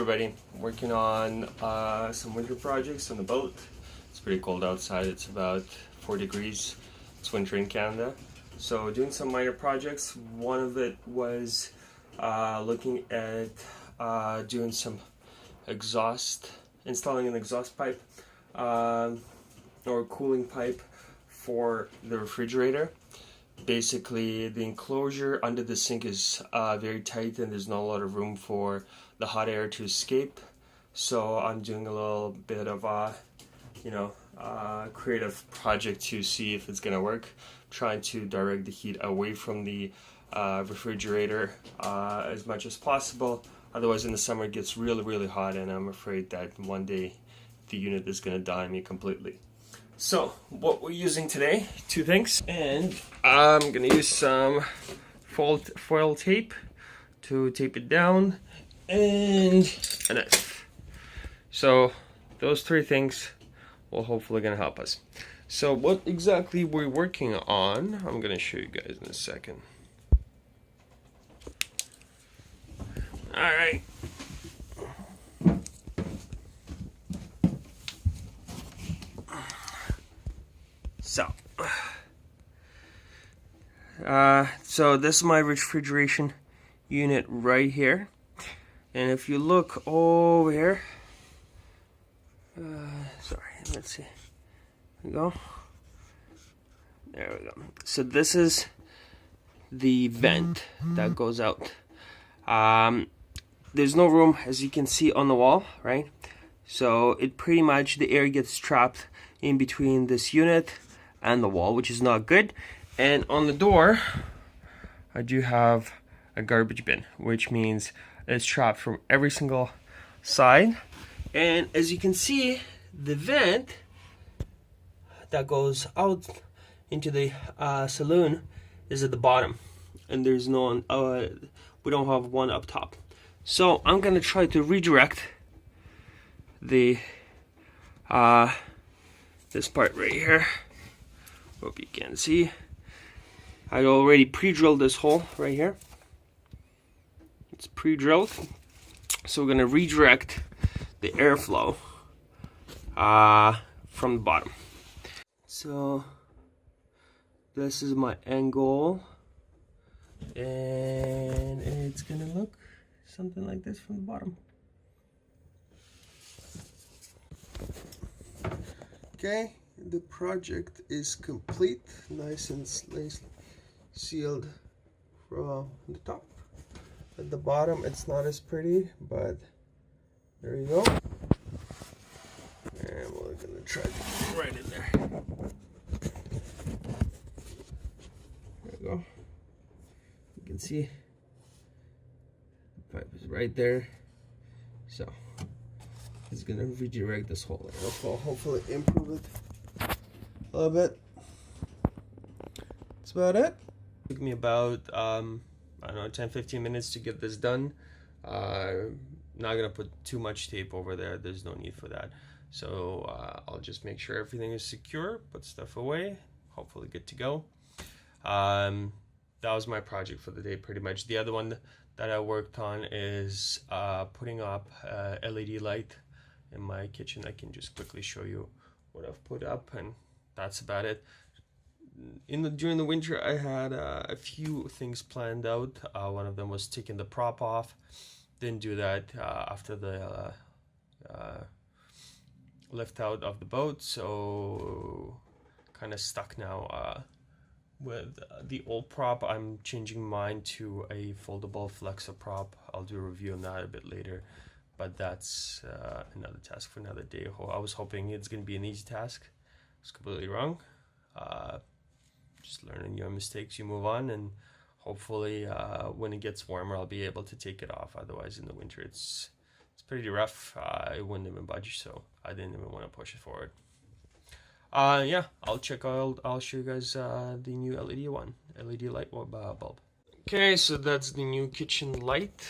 everybody, working on some winter projects on the boat. It's pretty cold outside, it's about 4 degrees, it's winter in Canada. So doing some minor projects. One of it was looking at doing some installing an exhaust pipe or cooling pipe for the refrigerator. Basically, the enclosure under the sink is very tight and there's not a lot of room for the hot air to escape. So I'm doing a little bit of creative project to see if it's gonna work. Trying to direct the heat away from the refrigerator as much as possible. Otherwise, in the summer it gets really hot, and I'm afraid that one day the unit is gonna die on me completely. So what we're using today, two things, and I'm gonna use some foil tape to tape it down, and a knife. So those three things will hopefully gonna help us. So what exactly we're working on, I'm gonna show you guys in a second. All right. So this is my refrigeration unit right here, and if you look over here, let's see, there we go. There we go. So this is the vent that goes out. There's no room, as you can see, on the wall, right? So it pretty much, the air gets trapped in between this unit and the wall, which is not good. And on the door, I do have a garbage bin, which means it's trapped from every single side. And as you can see, the vent that goes out into the saloon is at the bottom, and there's no we don't have one up top. So I'm gonna try to redirect the this part right here. Hope you can see. I already pre-drilled this hole right here. It's pre-drilled, so we're gonna redirect the airflow from the bottom. So this is my end goal, and it's gonna look something like this from the bottom. Okay, the project is complete, nice and sealed from the top. At the bottom it's not as pretty, but there you go. And we're gonna try to get it right in there. There we go. You can see the pipe is right there. So it's gonna redirect this whole airflow, hopefully improve it a little bit. That's about it. It took me about I don't know, 10-15 minutes to get this done. Not gonna put too much tape over there, there's no need for that. So I'll just make sure everything is secure, put stuff away, hopefully good to go. That was my project for the day pretty much. The other one that I worked on is putting up a LED light in my kitchen. I can just quickly show you what I've put up, and that's about it. During the winter, I had a few things planned out. One of them was taking the prop off. Didn't do that after the lift out of the boat, so kind of stuck now with the old prop. I'm changing mine to a foldable flexor prop. I'll do a review on that a bit later, but that's another task for another day. I was hoping it's going to be an easy task. It's completely wrong. Just learning your mistakes, you move on, and hopefully when it gets warmer I'll be able to take it off. Otherwise in the winter it's pretty rough. It wouldn't even budge, so I didn't even want to push it forward. Yeah, I'll show you guys the new LED light bulb. Okay, so that's the new kitchen light.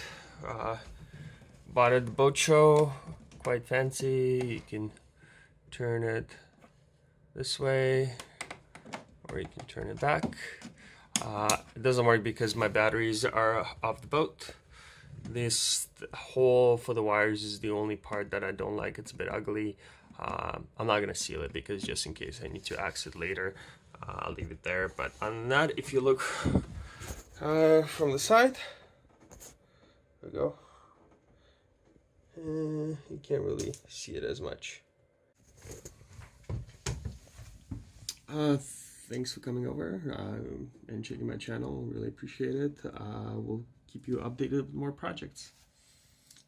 Bought at the boat show, quite fancy. You can turn it this way, or you can turn it back. It doesn't work because my batteries are off the boat. This hole for the wires is the only part that I don't like. It's a bit ugly. I'm not gonna seal it because just in case I need to axe it later, I'll leave it there. But on that, if you look from the side, there we go. You can't really see it as much. Thanks for coming over and checking my channel. Really appreciate it. We'll keep you updated with more projects.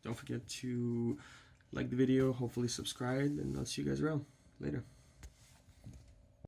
Don't forget to like the video, hopefully subscribe, and I'll see you guys around. Later.